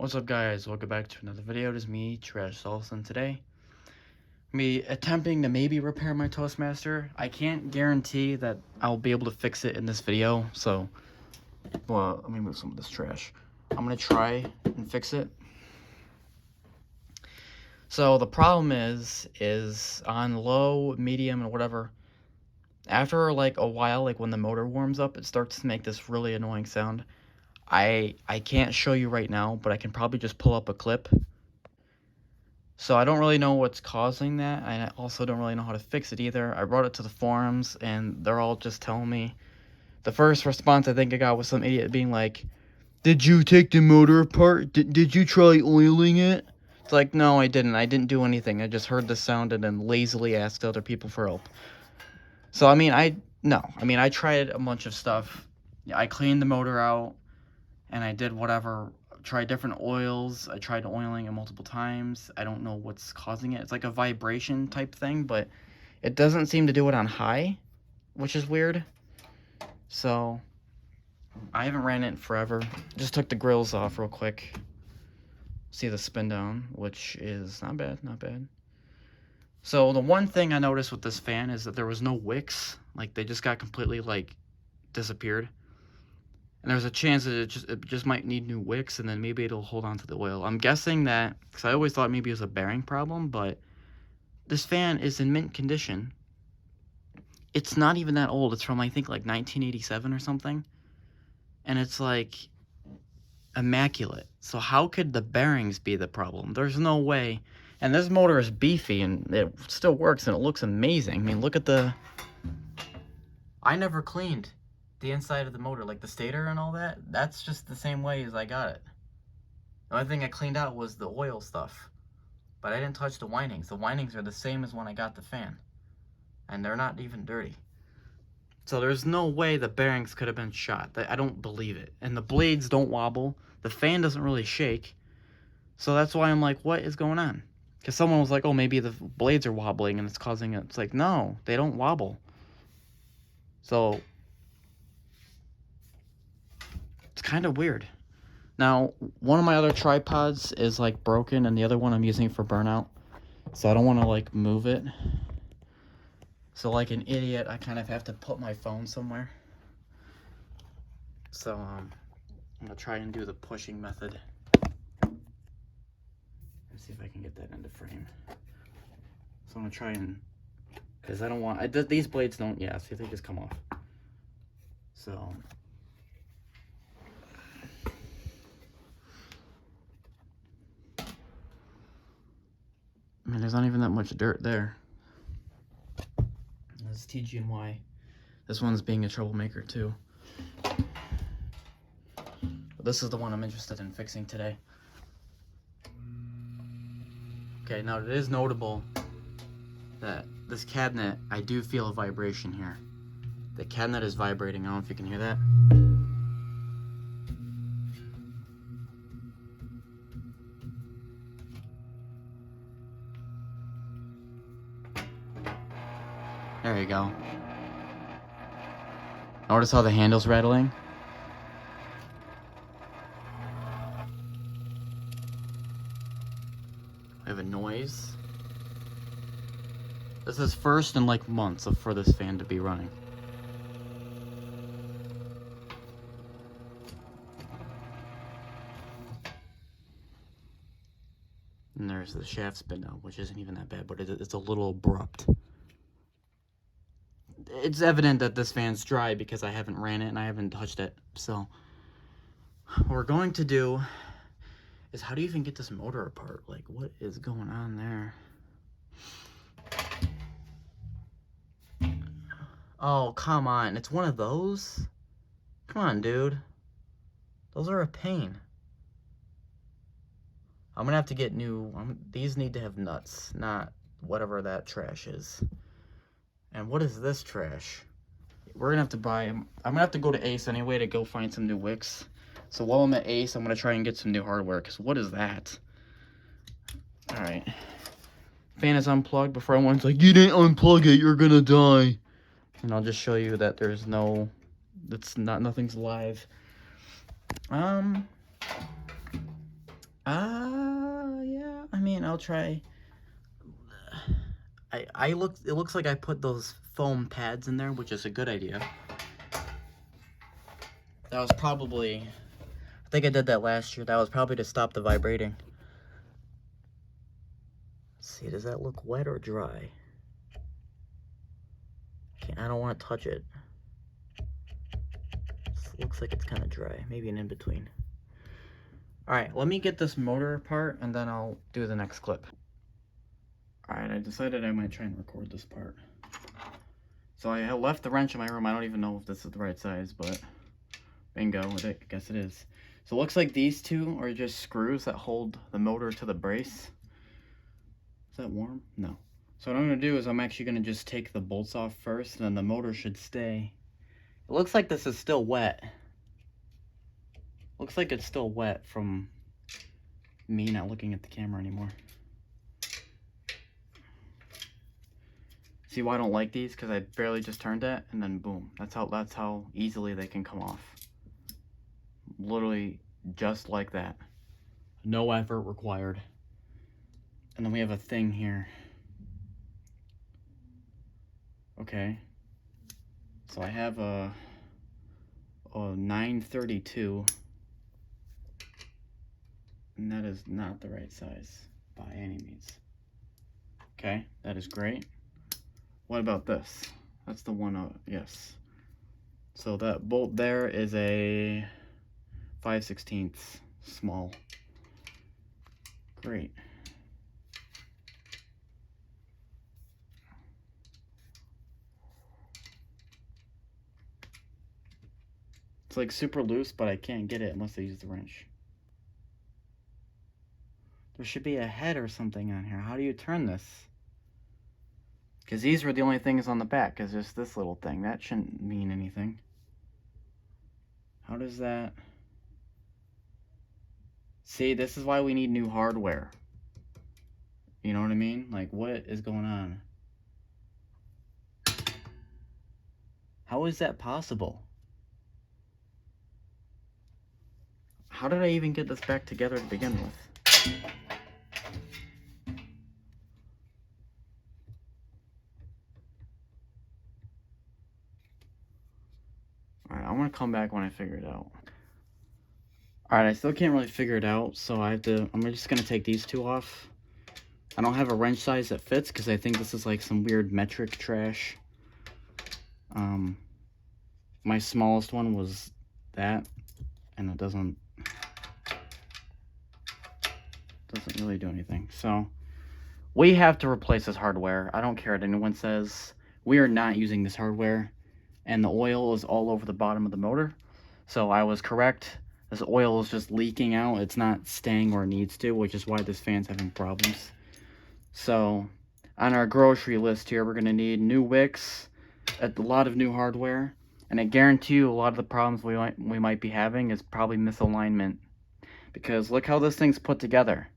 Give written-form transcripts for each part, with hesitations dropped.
What's up, guys? Welcome back to another video. It is me, Trash Salsa, and today me attempting to maybe repair my toastmaster. I can't guarantee that I'll be able to fix it in this video, so well, let me move some of this trash. I'm gonna try and fix it. So the problem is on low, medium, and whatever, after like a while, like when the motor warms up, it starts to make this really annoying sound. I can't show you right now, but I can probably just pull up a clip. So I don't really know what's causing that. I also don't really know how to fix it either. I brought it to the forums, and they're all just telling me. The first response I think I got was some idiot being like, "Did you take the motor apart? Did you try oiling it?" It's like, no, I didn't. I didn't do anything. I just heard the sound and then lazily asked other people for help. So, I mean, I tried a bunch of stuff. I cleaned the motor out, and I did whatever. Tried different oils. I tried oiling it multiple times. I don't know what's causing it. It's like a vibration type thing, but it doesn't seem to do it on high, which is weird. So I haven't ran it in forever. Just took the grills off real quick. See the spin down, which is not bad, not bad. So the one thing I noticed with this fan is that there was no wicks. Like, they just got completely like disappeared. And there's a chance that it just might need new wicks, and then maybe it'll hold on to the oil. I'm guessing that, because I always thought maybe it was a bearing problem, but this fan is in mint condition. It's not even that old. It's from, I think, like 1987 or something. And it's, like, immaculate. So how could the bearings be the problem? There's no way. And this motor is beefy, and it still works, and it looks amazing. I mean, look at the... I never cleaned the inside of the motor, like the stator and all that. That's just the same way as I got it. The only thing I cleaned out was the oil stuff, but I didn't touch the windings. The windings are the same as when I got the fan, and they're not even dirty. So there's no way the bearings could have been shot. I don't believe it. And the blades don't wobble. The fan doesn't really shake. So that's why I'm like, what is going on? Because someone was like, oh, maybe the blades are wobbling and it's causing it. It's like, no, they don't wobble. So it's kind of weird. Now, one of my other tripods is like broken, and the other one I'm using for burnout. So I don't want to like move it. So like an idiot, I kind of have to put my phone somewhere. So I'm gonna try and do the pushing method. Let's see if I can get that into frame. So I'm gonna try and, because I don't want, these blades don't, yeah, see, they just come off. So I mean, there's not even that much dirt there. This is TG&Y. This one's being a troublemaker too. But this is the one I'm interested in fixing today. Okay, now it is notable that this cabinet, I do feel a vibration here. The cabinet is vibrating. I don't know if you can hear that. There you go. Notice how the handle's rattling? I have a noise. This is first in like months for this fan to be running. And there's the shaft spin down, which isn't even that bad, but it's a little abrupt. It's evident that this fan's dry because I haven't ran it and I haven't touched it. So what we're going to do is, how do you even get this motor apart? Like, what is going on there? Oh, come on. It's one of those? Come on, dude. Those are a pain. I'm gonna have to get new, these need to have nuts, not whatever that trash is. And what is this trash? We're gonna have to buy, I'm gonna have to go to Ace anyway to go find some new wicks. So while I'm at Ace, I'm gonna try and get some new hardware, because what is that? Alright. Fan is unplugged before everyone's like, you didn't unplug it, you're gonna die. And I'll just show you that there's no, nothing's live. Yeah, I mean, I'll try. It looks like I put those foam pads in there, which is a good idea. That was probably, I think I did that last year. That was probably to stop the vibrating. Let's see, does that look wet or dry? Okay, I don't want to touch it. This looks like it's kind of dry, maybe an in-between. Alright, let me get this motor apart and then I'll do the next clip. Alright, I decided I might try and record this part. So I left the wrench in my room. I don't even know if this is the right size, but bingo, I guess it is. So it looks like these two are just screws that hold the motor to the brace. Is that warm? No. So what I'm going to do is I'm actually going to just take the bolts off first, and then the motor should stay. It looks like this is still wet. Looks like it's still wet from me not looking at the camera anymore. See why I don't like these? Because I barely just turned it, and then boom. That's how easily they can come off. Literally just like that. No effort required. And then we have a thing here. Okay. So I have a 932. And that is not the right size by any means. Okay, that is great. What about this? That's the one, yes. So that bolt there is a 5/16 small. Great. It's like super loose, but I can't get it unless I use the wrench. There should be a head or something on here. How do you turn this? Because these were the only things on the back, is just this little thing. That shouldn't mean anything. How does that... See, this is why we need new hardware. You know what I mean? Like, what is going on? How is that possible? How did I even get this back together to begin with? Alright, I want to come back when I figure it out. Alright, I still can't really figure it out, so I'm just going to take these two off. I don't have a wrench size that fits, because I think this is like some weird metric trash. My smallest one was that, and it doesn't really do anything. So, we have to replace this hardware. I don't care what anyone says. We are not using this hardware, and the oil is all over the bottom of the motor. So I was correct. This oil is just leaking out. It's not staying where it needs to, which is why this fan's having problems. So, on our grocery list here, we're going to need new wicks, a lot of new hardware, and I guarantee you a lot of the problems we might be having is probably misalignment. Because look how this thing's put together.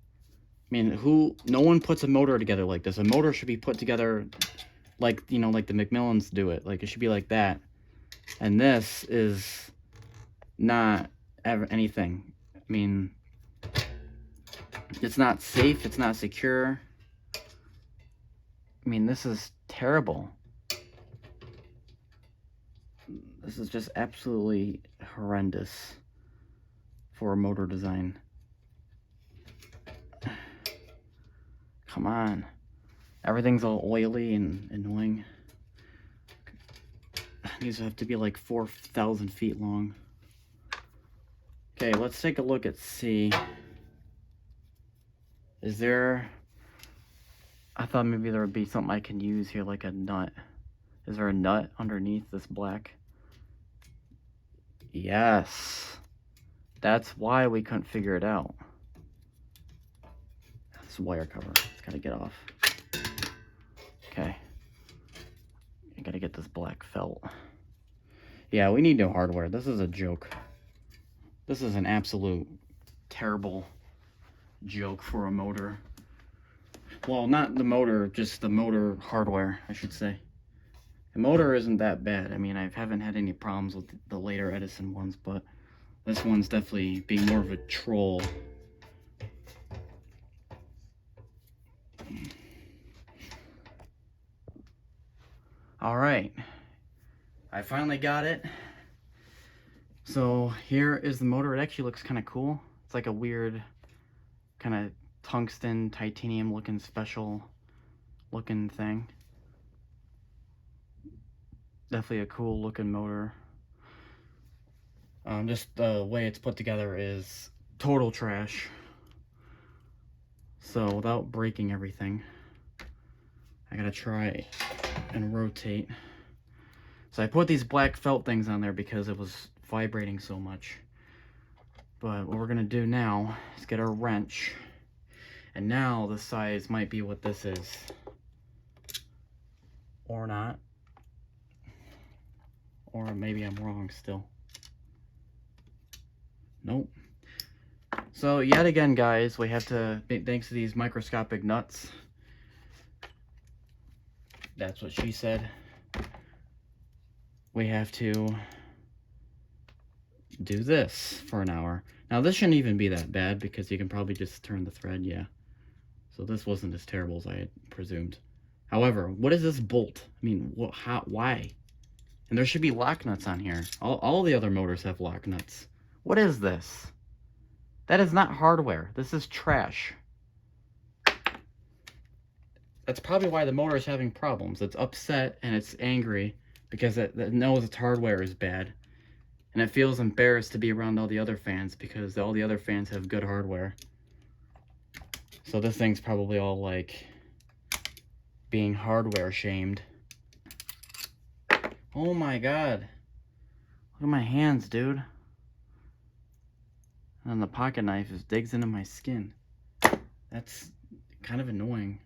I mean, no one puts a motor together like this. A motor should be put together like, you know, like the Macmillans do it. Like, it should be like that. And this is not ever anything. I mean, it's not safe. It's not secure. I mean, this is terrible. This is just absolutely horrendous for a motor design. Come on. Everything's all oily and annoying. These have to be like 4,000 feet long. Okay, let's take a look at C. Is there... I thought maybe there would be something I can use here, like a nut. Is there a nut underneath this black? Yes. That's why we couldn't figure it out. This wire cover. It's gotta get off. Okay. I gotta get this black felt. Yeah, we need new hardware. This is a joke. This is an absolute terrible joke for a motor. Well, not the motor, just the motor hardware, I should say. The motor isn't that bad. I mean, I haven't had any problems with the later Edison ones, but this one's definitely being more of a troll. Alright, I finally got it. So here is the motor. It actually looks kind of cool. It's like a weird kind of tungsten titanium looking special looking thing. Definitely a cool looking motor. Just the way it's put together is total trash. So without breaking everything, I gotta try and rotate. So I put these black felt things on there because it was vibrating so much. But what we're gonna do now is get our wrench. And now the size might be what this is. Or not. Or maybe I'm wrong still. Nope. So yet again, guys, we have to, thanks to these microscopic nuts. That's what she said. We have to do this for an hour. Now this shouldn't even be that bad because you can probably just turn the thread, yeah. So this wasn't as terrible as I had presumed. However, what is this bolt? I mean, what, how, why? And there should be lock nuts on here. All the other motors have lock nuts. What is this? That is not hardware. This is trash. That's probably why the motor is having problems. It's upset and it's angry because it knows its hardware is bad. And it feels embarrassed to be around all the other fans because all the other fans have good hardware. So this thing's probably all like being hardware shamed. Oh my god. Look at my hands, dude. And the pocket knife just digs into my skin. That's kind of annoying.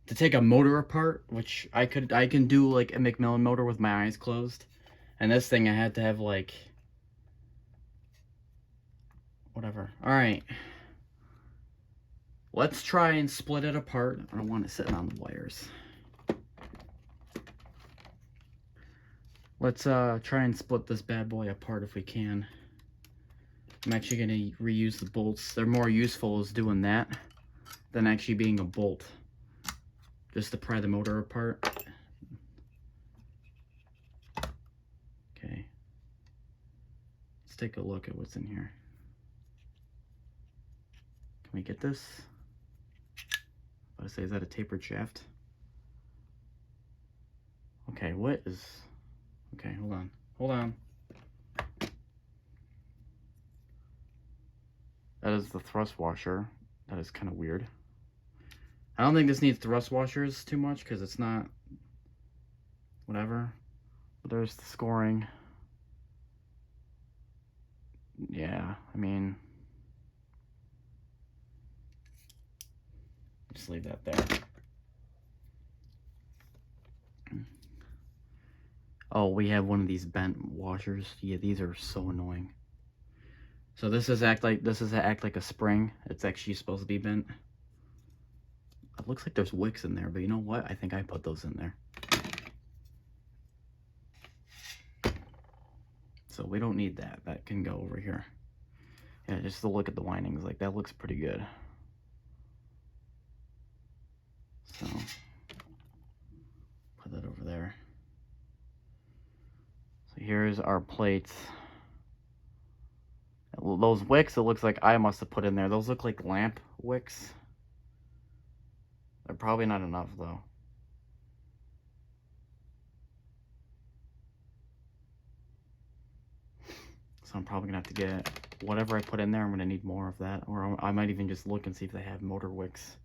To take a motor apart, which I can do like a Macmillan motor with my eyes closed. And this thing I had to have like whatever. Alright. Let's try and split it apart. I don't want it sitting on the wires. Let's try and split this bad boy apart if we can. I'm actually going to reuse the bolts. They're more useful as doing that than actually being a bolt. Just to pry the motor apart. Okay. Let's take a look at what's in here. Can we get this? I was about to say, is that a tapered shaft? Okay, what is... Okay, hold on. Hold on. That is the thrust washer. That is kind of weird. I don't think this needs thrust washers too much because it's not... whatever. But there's the scoring. Yeah, I mean... just leave that there. Oh, we have one of these bent washers. Yeah, these are so annoying. So this is act like a spring. It's actually supposed to be bent. It looks like there's wicks in there, but you know what? I think I put those in there. So we don't need that. That can go over here. Yeah, just to look at the windings, like that looks pretty good. So put that over there. So here's our plates. Those wicks, it looks like I must have put in there. Those look like lamp wicks. They're probably not enough though. So I'm probably gonna have to get whatever I put in there. I'm gonna need more of that, or I might even just look and see if they have motor wicks.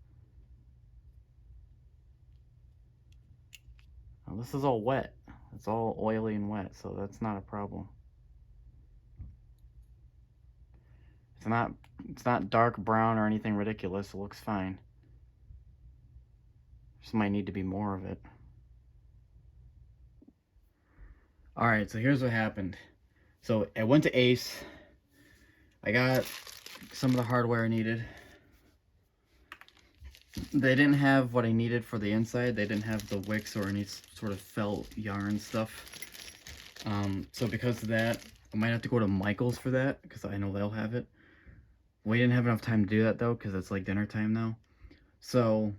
Now, this is all wet. It's all oily and wet, so that's not a problem. It's not dark brown or anything ridiculous. It looks fine. Just might need to be more of it. Alright, so here's what happened. So I went to Ace. I got some of the hardware I needed. They didn't have what I needed for the inside. They didn't have the wicks or any sort of felt yarn stuff. So because of that, I might have to go to Michael's for that, because I know they'll have it. We didn't have enough time to do that though, because it's like dinner time now. So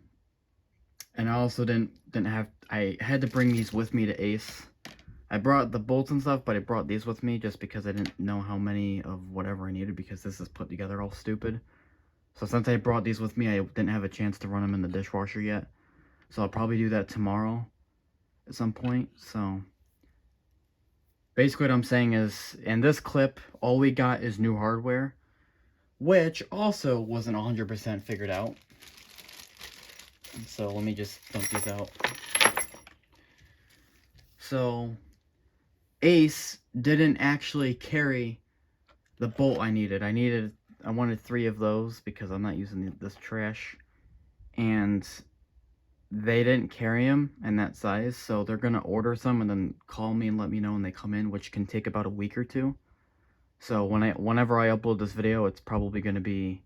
And I also I had to bring these with me to Ace. I brought the bolts and stuff, but I brought these with me just because I didn't know how many of whatever I needed, because this is put together all stupid. So since I brought these with me, I didn't have a chance to run them in the dishwasher yet. So I'll probably do that tomorrow at some point. So basically what I'm saying is, in this clip, all we got is new hardware, which also wasn't 100% figured out. So let me just dump these out. So Ace didn't actually carry the bolt I needed. I wanted 3 of those because I'm not using this trash. And they didn't carry them in that size, so they're going to order some and then call me and let me know when they come in, which can take about a week or 2. So whenever I upload this video, it's probably going to be,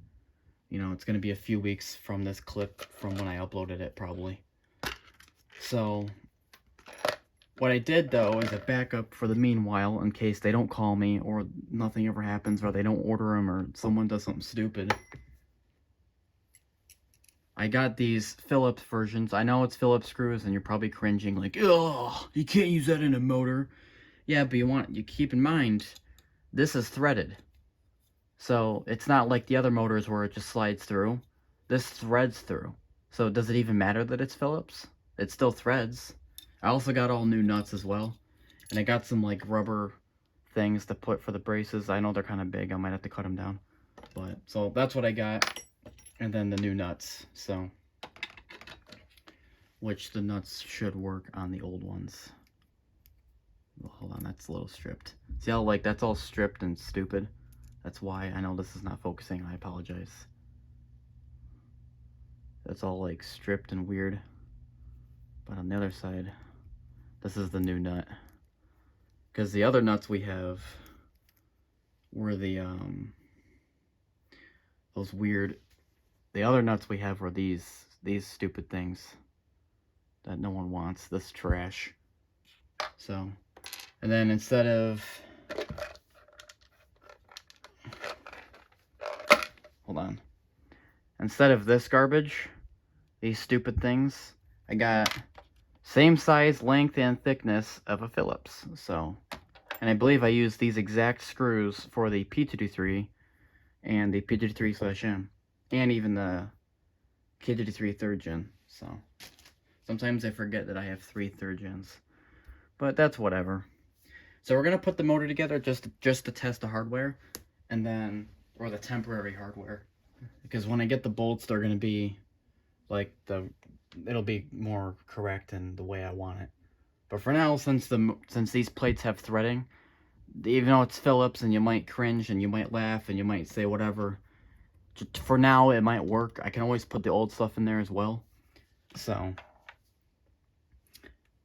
you know, it's going to be a few weeks from this clip from when I uploaded it, probably. So what I did, though, is a backup for the meanwhile, in case they don't call me or nothing ever happens or they don't order them or someone does something stupid. I got these Phillips versions. I know it's Phillips screws and you're probably cringing like, oh, you can't use that in a motor. Yeah, but you keep in mind, this is threaded. So it's not like the other motors where it just slides through. This threads through. So does it even matter that it's Phillips? It still threads. I also got all new nuts as well. And I got some like rubber things to put for the braces. I know they're kind of big. I might have to cut them down. But so that's what I got. And then the new nuts. So which the nuts should work on the old ones. Well, hold on, that's a little stripped. See how like that's all stripped and stupid? That's why. I know this is not focusing. I apologize. That's all like stripped and weird. But on the other side, this is the new nut. Because the other nuts we have were the those weird. The other nuts we have were these stupid things that no one wants. This trash. So, and then instead of, hold on. Instead of this garbage, these stupid things, I got same size, length, and thickness of a Phillips. So, and I believe I used these exact screws for the P223 and the P223/M, and even the K223 3rd gen. So, sometimes I forget that I have 3 3rd gens, but that's whatever. So we're gonna put the motor together just to test the hardware, and then, or the temporary hardware, because when I get the bolts, they're gonna be like it'll be more correct in the way I want it. But for now, since these plates have threading, even though it's Phillips and you might cringe and you might laugh and you might say whatever, for now it might work. I can always put the old stuff in there as well. So,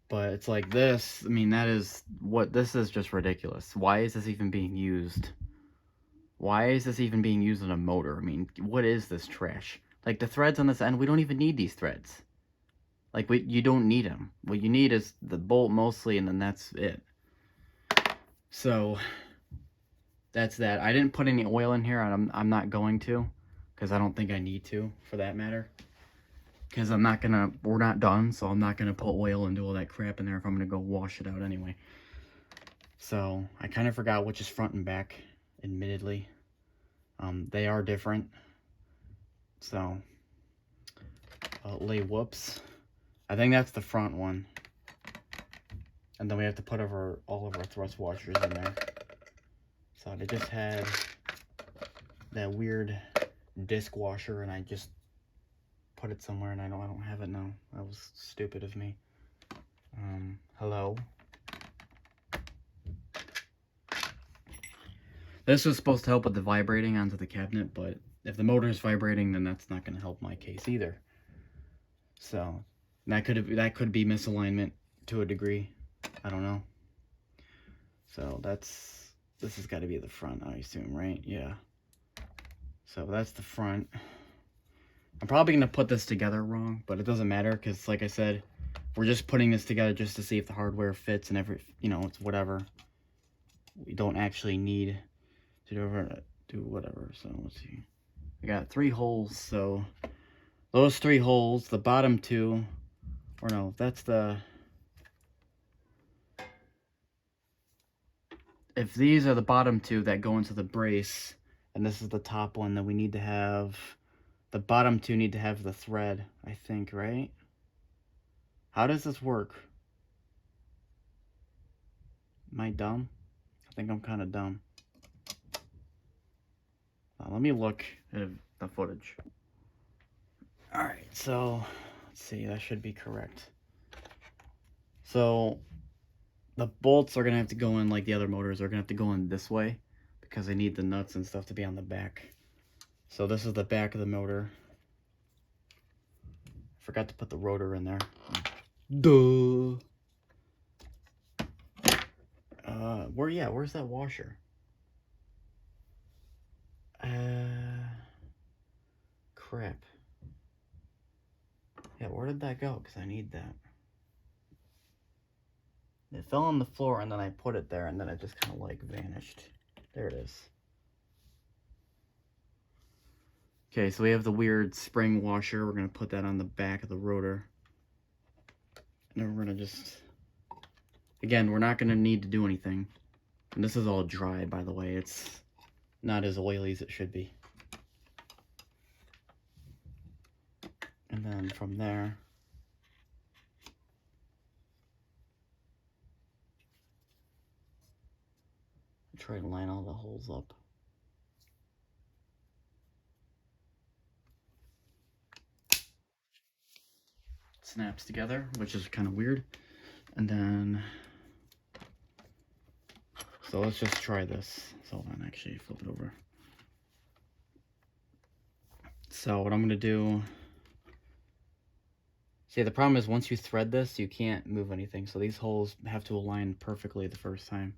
but it's like this. I mean, this is just ridiculous. Why is this even being used? Why is this even being used in a motor? I mean, what is this trash? Like, the threads on this end, we don't even need these threads. Like, you don't need them. What you need is the bolt mostly, and then that's it. So, that's that. I didn't put any oil in here, and I'm not going to, because I don't think I need to, for that matter. Because we're not done, so I'm not gonna put oil and do all that crap in there if I'm gonna go wash it out anyway. So, I kind of forgot which is front and back, admittedly. They are different. So, whoops. I think that's the front one. And then we have to put all of our thrust washers in there. So they just had that weird disc washer, and I just put it somewhere, and I don't have it now. That was stupid of me. Hello. This was supposed to help with the vibrating onto the cabinet, but if the motor is vibrating, then that's not going to help my case either. So that could be misalignment to a degree. I don't know. So this has got to be the front, I assume, right? Yeah. So that's the front. I'm probably going to put this together wrong, but it doesn't matter, because like I said, we're just putting this together just to see if the hardware fits, and it's whatever. We don't actually need to do whatever. So let's see. We got 3 holes, so those 3 holes, the bottom 2 Or no, that's the... If these are the bottom two that go into the brace, and this is the top one, then we need to have... The bottom two need to have the thread, I think, right? How does this work? Am I dumb? I think I'm kind of dumb. Let me look at the footage. Alright, so let's see, that should be correct. So the bolts are going to have to go in like the other motors. They're going to have to go in this way because they need the nuts and stuff to be on the back. So this is the back of the motor. Forgot to put the rotor in there. Duh. Where's that washer? Crap. Yeah, where did that go? Because I need that. It fell on the floor and then I put it there and then it just kind of like vanished. There it is. Okay, so we have the weird spring washer. We're going to put that on the back of the rotor. And then we're going to just... Again, we're not going to need to do anything. And this is all dry, by the way. It's not as oily as it should be. And then from there... try to line all the holes up. Snaps together, which is kind of weird. And then... So let's just try this. So hold on, actually flip it over. So what I'm going to do... See, the problem is once you thread this, you can't move anything. So these holes have to align perfectly the first time.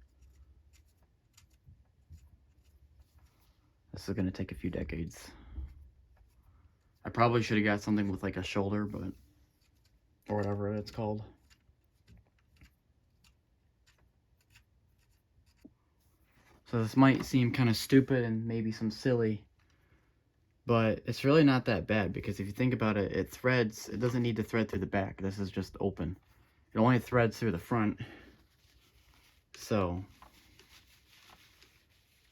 This is going to take a few decades. I probably should have got something with like a shoulder, but... or whatever it's called. So this might seem kind of stupid and maybe some silly, but it's really not that bad because if you think about it, it threads, it doesn't need to thread through the back. This is just open. It only threads through the front. So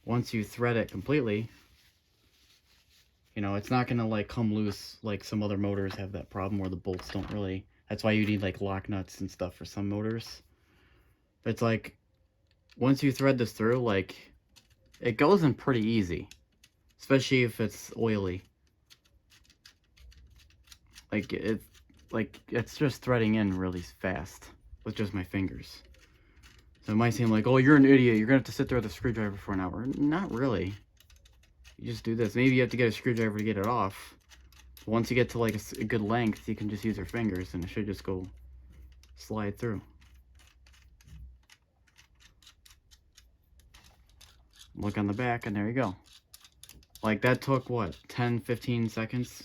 once you thread it completely, you know, it's not going to like come loose like some other motors have that problem where the bolts don't really, that's why you need like lock nuts and stuff for some motors. But it's like, once you thread this through, like, it goes in pretty easy. Especially if it's oily. Like, it's just threading in really fast with just my fingers. So it might seem like, oh, you're an idiot. You're going to have to sit there with a screwdriver for an hour. Not really. You just do this. Maybe you have to get a screwdriver to get it off. Once you get to, like, a good length, you can just use your fingers, and it should just go slide through. Look on the back, and there you go. Like, that took, what, 10, 15 seconds?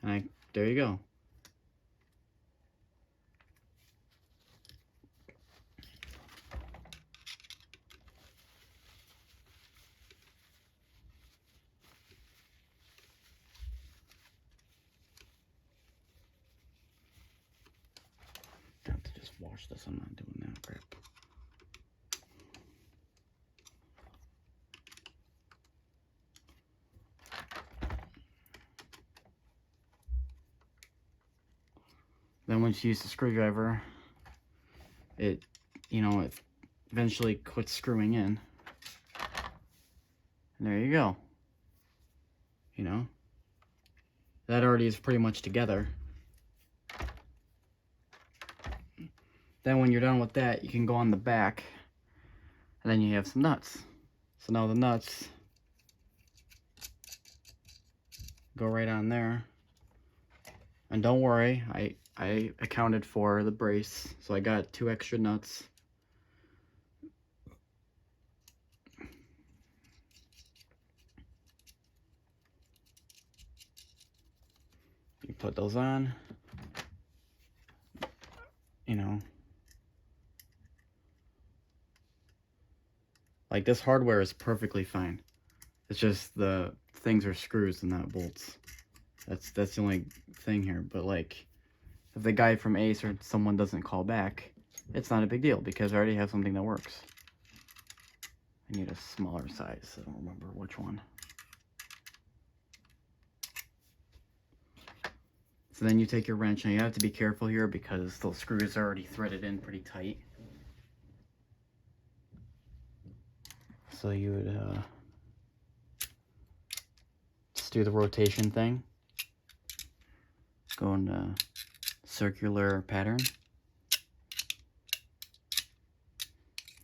And there you go. Got to just wash this. I'm not doing that crap. Then once you use the screwdriver, it, you know, it eventually quits screwing in. And there you go. You know, that already is pretty much together. Then when you're done with that, you can go on the back, and then you have some nuts. So now the nuts go right on there. And don't worry, I accounted for the brace, so I got 2 extra nuts. You put those on, you know. Like, this hardware is perfectly fine. It's just the things are screws and not bolts. That's the only thing here, but like, if the guy from Ace or someone doesn't call back, it's not a big deal because I already have something that works. I need a smaller size. I don't remember which one. So then you take your wrench, and you have to be careful here because those screws are already threaded in pretty tight. So you would just do the rotation thing. Go in a circular pattern.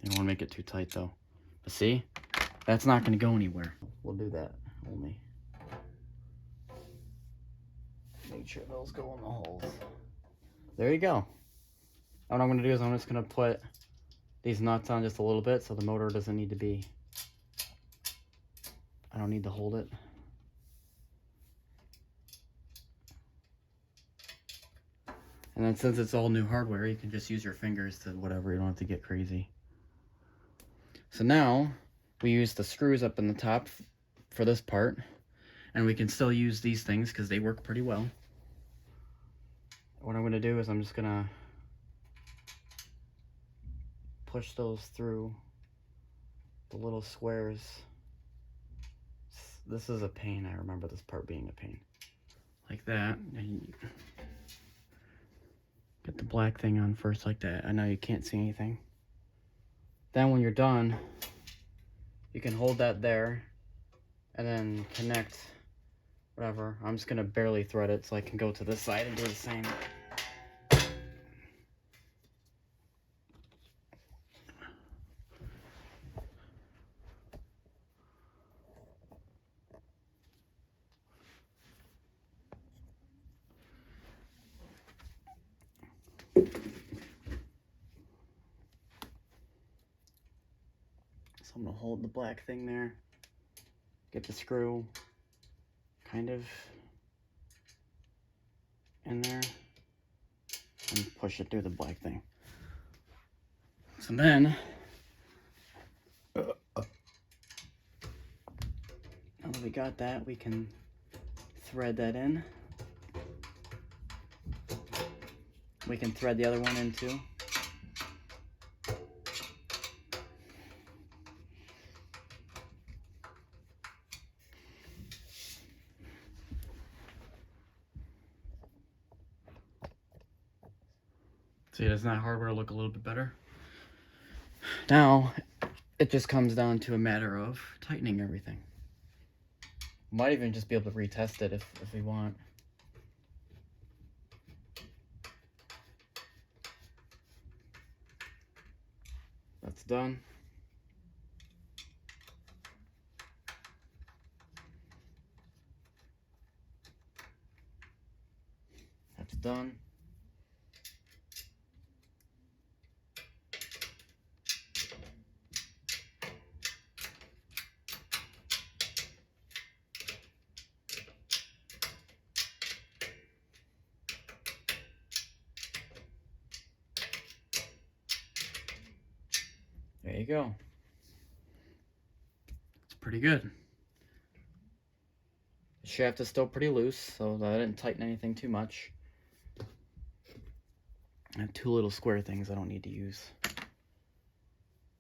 You don't want to make it too tight though. But see, that's not going to go anywhere. We'll do that only. Make sure those go in the holes. There you go. What I'm going to do is I'm just going to put these nuts on just a little bit so the motor doesn't need to be, I don't need to hold it. And then since it's all new hardware, you can just use your fingers to whatever, you don't have to get crazy. So now we use the screws up in the top for this part, and we can still use these things because they work pretty well. What I'm going to do is I'm just going to push those through the little squares. This is a pain. I remember this part being a pain. Like that. And get the black thing on first like that. I know you can't see anything. Then when you're done, you can hold that there and then connect whatever. I'm just going to barely thread it so I can go to this side and do the same. So I'm going to hold the black thing there, get the screw kind of in there, and push it through the black thing. So then, now that we got that, we can thread that in. We can thread the other one in too. See, doesn't that hardware look a little bit better? Now, it just comes down to a matter of tightening everything. Might even just be able to retest it if we want. That's done. That's done. There you go. It's pretty good. The shaft is still pretty loose, so I didn't tighten anything too much. I have two little square things I don't need to use.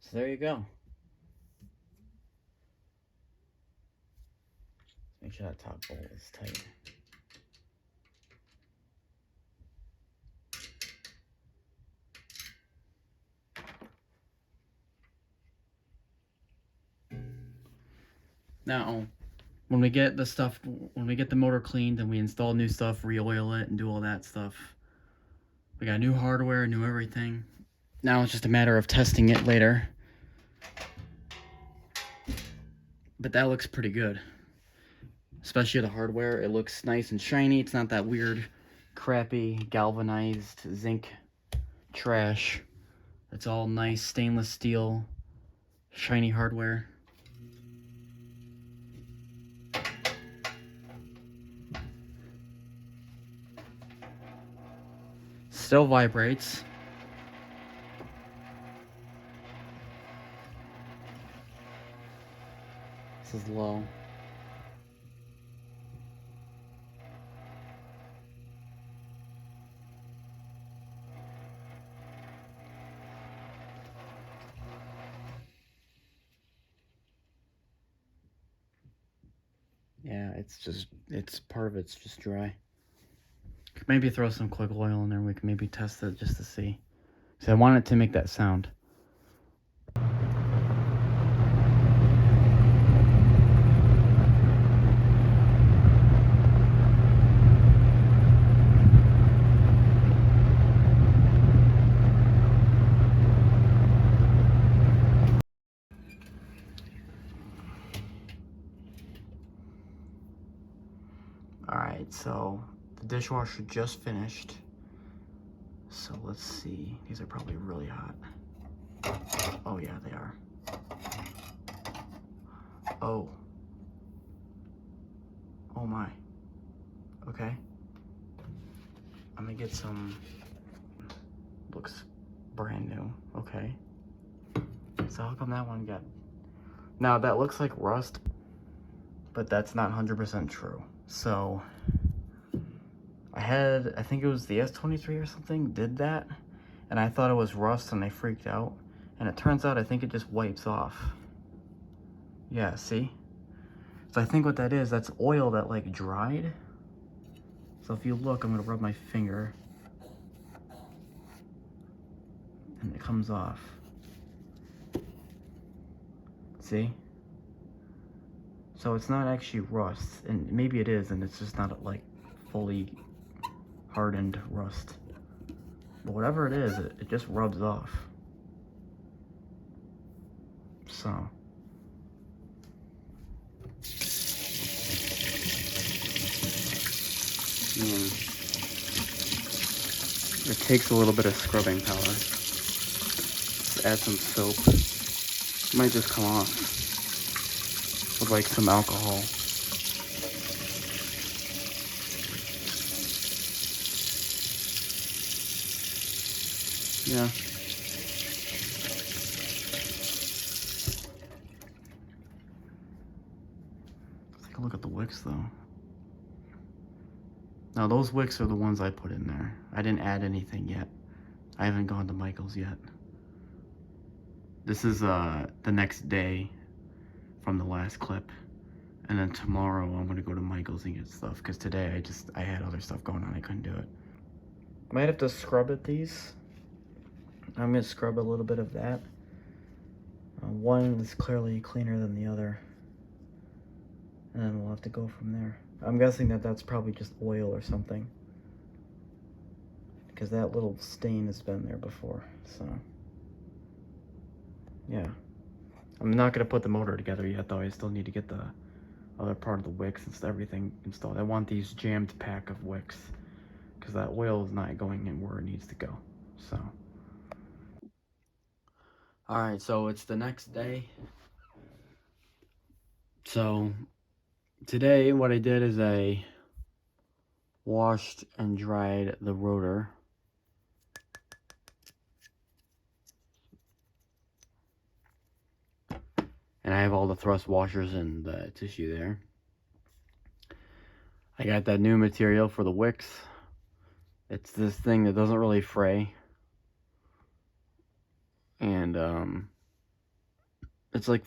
So there you go. Make sure that top bolt is tight. Now, when we get the motor cleaned and we install new stuff, re-oil it and do all that stuff, we got new hardware, new everything. Now it's just a matter of testing it later. But that looks pretty good. Especially the hardware, it looks nice and shiny. It's not that weird, crappy, galvanized zinc trash. It's all nice stainless steel, shiny hardware. Still vibrates. This is low. Yeah, it's part of it's just dry. Maybe throw some quick oil in there. We can maybe test it just to see. So I want it to make that sound. Alright, so the dishwasher just finished. So let's see. These are probably really hot. Oh yeah, they are. Oh. Oh my. Okay. I'm gonna get some. Looks brand new. Okay. So how come that one got... Now that looks like rust, but that's not 100% true. So I think it was the S23 or something, did that, and I thought it was rust and I freaked out. And it turns out I think it just wipes off. Yeah, see? So I think what that is, that's oil that like dried. So if you look, I'm gonna rub my finger and it comes off. See? So it's not actually rust, and maybe it is, and it's just not like fully hardened rust. But whatever it is, it just rubs off. So. It takes a little bit of scrubbing power. Just add some soap. It might just come off with like some alcohol. Yeah. Let's take a look at the wicks though. Now those wicks are the ones I put in there. I didn't add anything yet. I haven't gone to Michael's yet. This is the next day from the last clip. And then tomorrow I'm gonna go to Michael's and get stuff, because today I had other stuff going on, I couldn't do it. Might have to scrub at these. I'm gonna scrub a little bit of that. One is clearly cleaner than the other. And then we'll have to go from there. I'm guessing that that's probably just oil or something, because that little stain has been there before, so. Yeah. I'm not gonna put the motor together yet though. I still need to get the other part of the wicks and everything installed. I want these jammed pack of wicks, because that oil is not going in where it needs to go, so. Alright, so it's the next day. So today what I did is I washed and dried the rotor. And I have all the thrust washers and the tissue there. I got that new material for the wicks. It's this thing that doesn't really fray. And it's like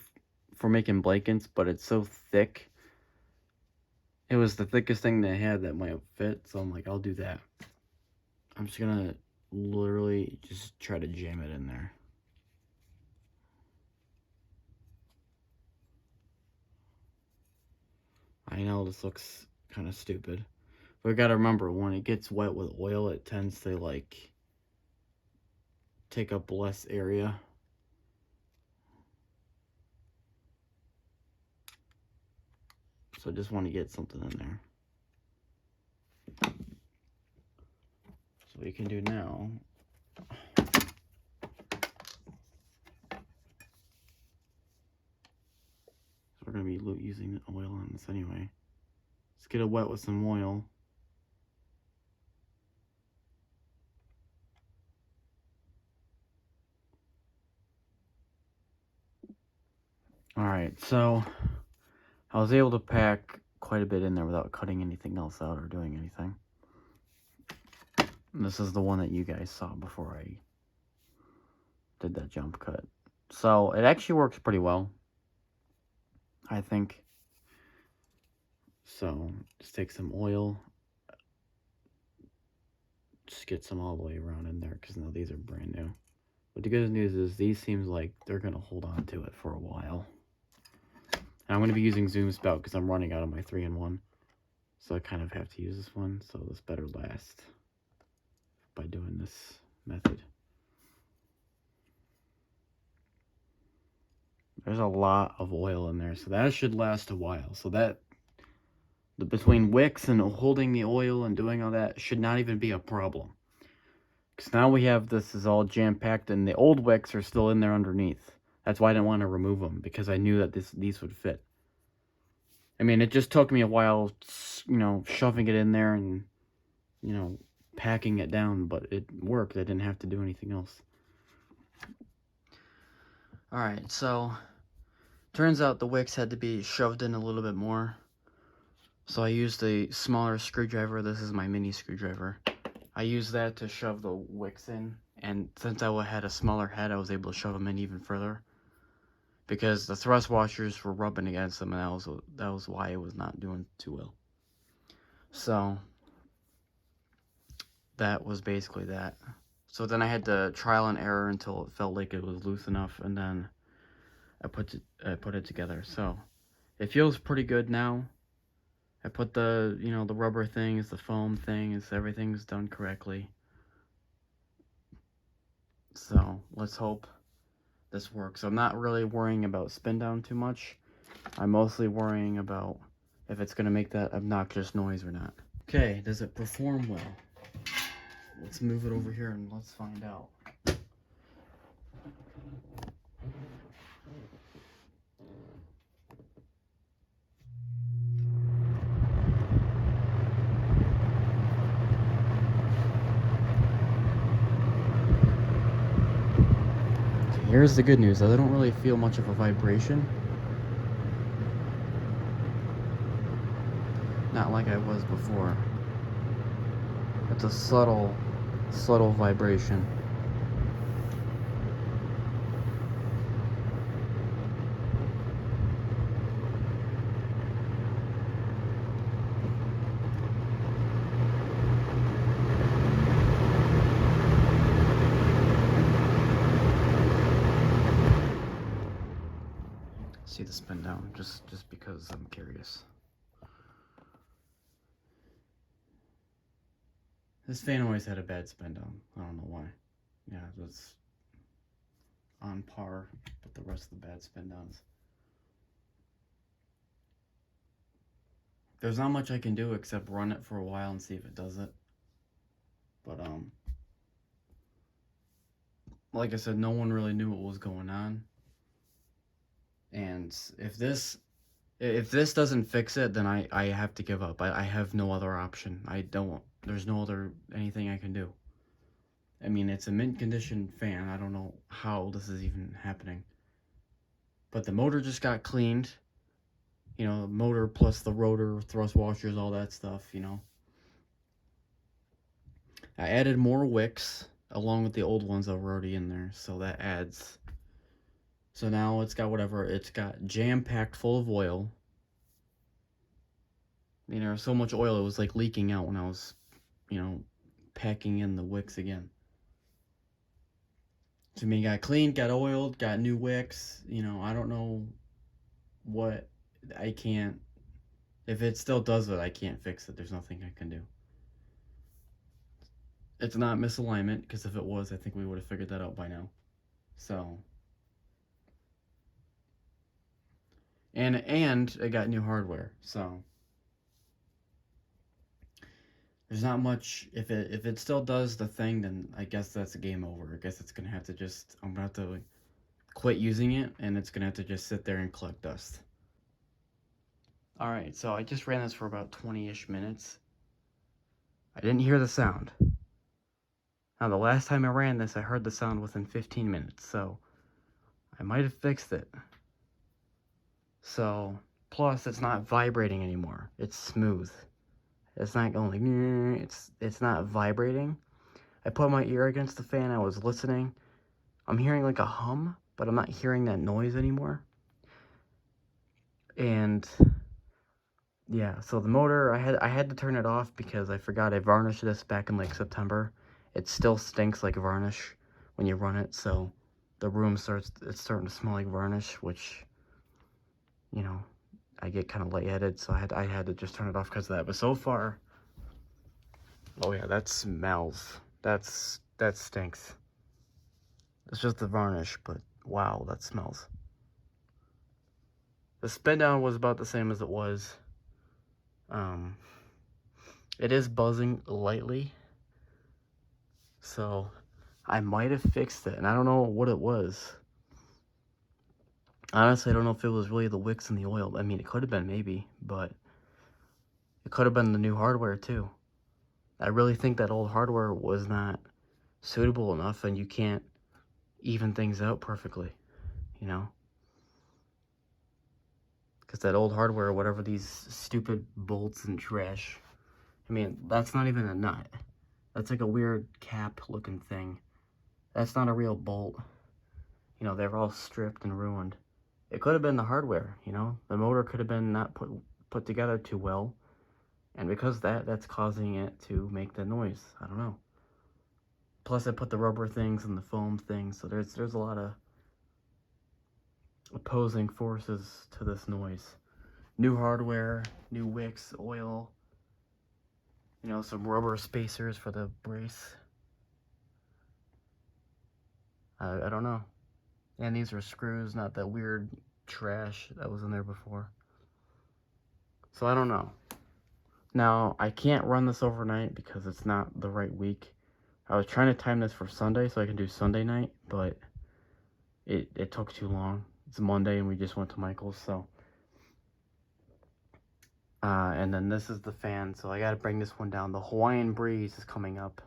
for making blankets, but it's so thick. It was the thickest thing they had that might fit, so I'm like, I'll do that. I'm just gonna literally just try to jam it in there. I know this looks kind of stupid, but I gotta remember, when it gets wet with oil, it tends to like take up less area. So I just want to get something in there. So what you can do now, we're going to be using oil on this anyway. Let's get it wet with some oil. Alright, so I was able to pack quite a bit in there without cutting anything else out or doing anything. And this is the one that you guys saw before I did that jump cut. So it actually works pretty well, I think. So just take some oil, just get some all the way around in there, because now these are brand new. But the good news is these seems like they're going to hold on to it for a while. And I'm going to be using Zoom Spout because I'm running out of my 3-in-1. So I kind of have to use this one, so this better last by doing this method. There's a lot of oil in there, so that should last a while. So that, between wicks and holding the oil and doing all that, should not even be a problem. Because now we have this is all jam-packed, and the old wicks are still in there underneath. That's why I didn't want to remove them, because I knew that these would fit. I mean, it just took me a while, you know, shoving it in there and, you know, packing it down, but it worked. I didn't have to do anything else. Alright, so turns out the wicks had to be shoved in a little bit more. So I used a smaller screwdriver. This is my mini screwdriver. I used that to shove the wicks in, and since I had a smaller head, I was able to shove them in even further. Because the thrust washers were rubbing against them, and that was why it was not doing too well. So that was basically that. So then I had to trial and error until it felt like it was loose enough, and then I put it together. So it feels pretty good now. I put the, you know, the rubber things, the foam things, everything's done correctly. So let's hope this works. I'm not really worrying about spin down too much. I'm mostly worrying about if it's going to make that obnoxious noise or not. Okay, does it perform well? Let's move it over here and let's find out. Here's the good news. I don't really feel much of a vibration. Not like I was before. It's a subtle vibration. See the spin down, just because I'm curious. This fan always had a bad spin down. I don't know why. Yeah, that's on par with the rest of the bad spin downs. There's not much I can do except run it for a while and see if it does it. But like I said, no one really knew what was going on. And if this doesn't fix it, then I have to give up. I have no other option. There's no other anything I can do. I mean, it's a mint condition fan. I don't know how this is even happening. But the motor just got cleaned. You know, the motor plus the rotor, thrust washers, all that stuff, you know. I added more wicks along with the old ones that were already in there, so that adds. So now it's got whatever, it's got jam-packed full of oil. You know, so much oil it was like leaking out when I was, you know, packing in the wicks again. So I mean, got cleaned, got oiled, got new wicks. You know, I don't know what I can't. If it still does it, I can't fix it. There's nothing I can do. It's not misalignment, because if it was, I think we would have figured that out by now. So. And it got new hardware, so. There's not much. If it still does the thing, then I guess that's a game over. I guess it's gonna have to just. I'm gonna have to quit using it, and it's gonna have to just sit there and collect dust. Alright, so I just ran this for about 20-ish minutes. I didn't hear the sound. Now, the last time I ran this, I heard the sound within 15 minutes, so I might have fixed it. So, plus, it's not vibrating anymore. It's smooth. It's not going like, it's not vibrating. I put my ear against the fan, I was listening. I'm hearing like a hum, but I'm not hearing that noise anymore. And yeah, so the motor, I had to turn it off because I forgot I varnished this back in like September. It still stinks like varnish when you run it, so the room it's starting to smell like varnish, which, you know, I get kind of lightheaded, so I had to just turn it off because of that. But so far, oh yeah, that smells. That stinks. It's just the varnish, but wow, that smells. The spin down was about the same as it was. Um, it is buzzing lightly, so I might have fixed it, and I don't know what it was. Honestly, I don't know if it was really the wicks and the oil. I mean, it could have been maybe, but it could have been the new hardware too. I really think that old hardware was not suitable enough, and you can't even things out perfectly, you know? Because that old hardware, whatever these stupid bolts and trash, I mean, that's not even a nut. That's like a weird cap looking thing. That's not a real bolt. You know, they're all stripped and ruined. It could have been the hardware, you know? The motor could have been not put together too well. And because that's causing it to make the noise. I don't know. Plus I put the rubber things and the foam things, so there's a lot of opposing forces to this noise. New hardware, new wicks, oil, you know, some rubber spacers for the brace. I don't know. And these are screws, not that weird trash that was in there before. So I don't know. Now, I can't run this overnight because it's not the right week. I was trying to time this for Sunday so I can do Sunday night, but it took too long. It's Monday and we just went to Michael's, so. And then this is the fan, so I gotta bring this one down. The Hawaiian Breeze is coming up.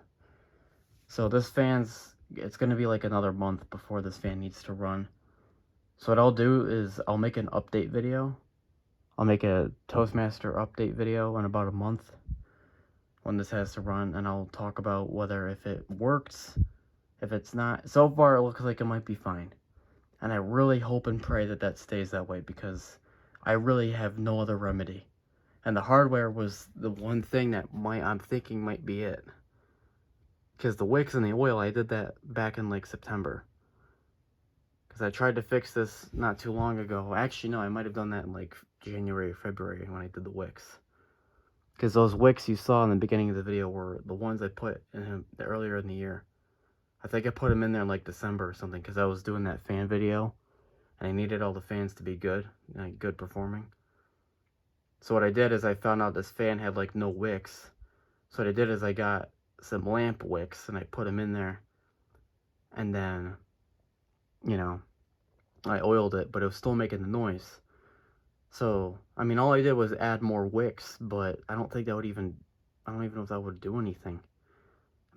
So this fan's, it's gonna be like another month before this fan needs to run. So what I'll do is I'll make an update video. I'll make a Toastmaster update video in about a month when this has to run, and I'll talk about whether if it works, if it's not. So far it looks like it might be fine. And I really hope and pray that that stays that way because I really have no other remedy. And the hardware was the one thing that I'm thinking might be it. Because the wicks and the oil, I did that back in like September. Because I tried to fix this not too long ago. Actually, no, I might have done that in like January or February when I did the wicks. Because those wicks you saw in the beginning of the video were the ones I put in earlier in the year. I think I put them in there in like December or something because I was doing that fan video. And I needed all the fans to be good, like good performing. So what I did is I found out this fan had like no wicks. So what I did is I got some lamp wicks and I put them in there. And then, you know, I oiled it, but it was still making the noise. So, I mean, all I did was add more wicks, but I don't think that would even, I don't even know if that would do anything.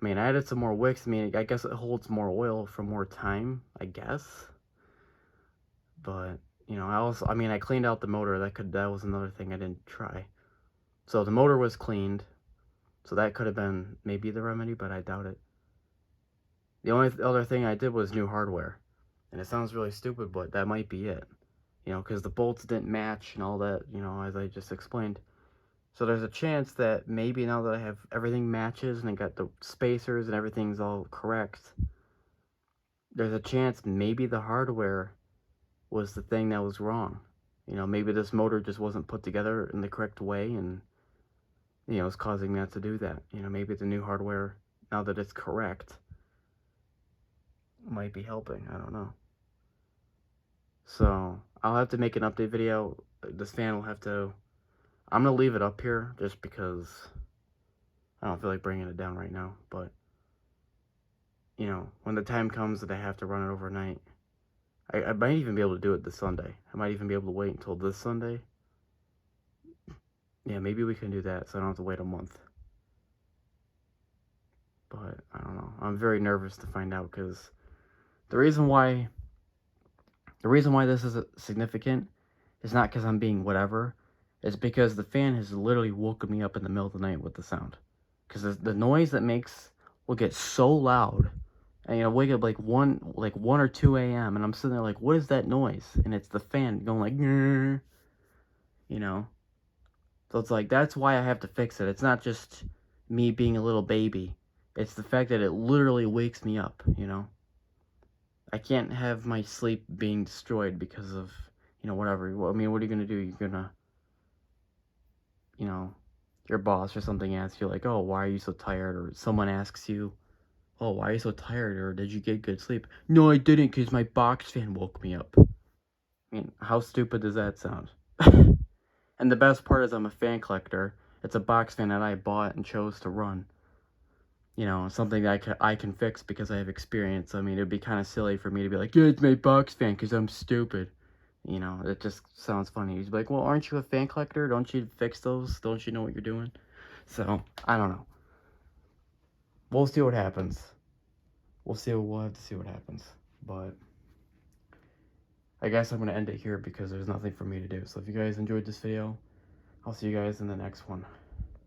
I mean, I added some more wicks. I mean, I guess it holds more oil for more time, I guess. But, you know, I cleaned out the motor. That was another thing I didn't try. So the motor was cleaned. So that could have been maybe the remedy, but I doubt it. The only other thing I did was new hardware. And it sounds really stupid, but that might be it. You know, because the bolts didn't match and all that, you know, as I just explained. So there's a chance that maybe now that I have everything matches and I got the spacers and everything's all correct, there's a chance maybe the hardware was the thing that was wrong. You know, maybe this motor just wasn't put together in the correct way and, you know, it's causing that to do that. You know, maybe the new hardware, now that it's correct, might be helping. I don't know. So, I'll have to make an update video. This fan will have to, I'm going to leave it up here just because I don't feel like bringing it down right now. But, you know, when the time comes that I have to run it overnight, I might even be able to do it this Sunday. I might even be able to wait until this Sunday. Yeah, maybe we can do that so I don't have to wait a month. But, I don't know. I'm very nervous to find out because the reason why this is significant is not because I'm being whatever. It's because the fan has literally woken me up in the middle of the night with the sound. Because the noise that makes will get so loud. And, you know, wake up like 1 or 2 a.m. and I'm sitting there like, what is that noise? And it's the fan going like, grrr, you know. So it's like, that's why I have to fix it. It's not just me being a little baby. It's the fact that it literally wakes me up, you know? I can't have my sleep being destroyed because of, you know, whatever. Well, I mean, what are you gonna do? You're gonna, you know, your boss or something asks you, like, oh, why are you so tired? Or someone asks you, oh, why are you so tired? Or did you get good sleep? No, I didn't, because my box fan woke me up. I mean, how stupid does that sound? And the best part is I'm a fan collector. It's a box fan that I bought and chose to run. You know, something that I can fix because I have experience. I mean, it'd be kind of silly for me to be like, yeah, it's my box fan because I'm stupid. You know, it just sounds funny. He's like, well, aren't you a fan collector? Don't you fix those? Don't you know what you're doing? So, I don't know. We'll see what happens. We'll have to see what happens. But I guess I'm going to end it here because there's nothing for me to do. So if you guys enjoyed this video, I'll see you guys in the next one.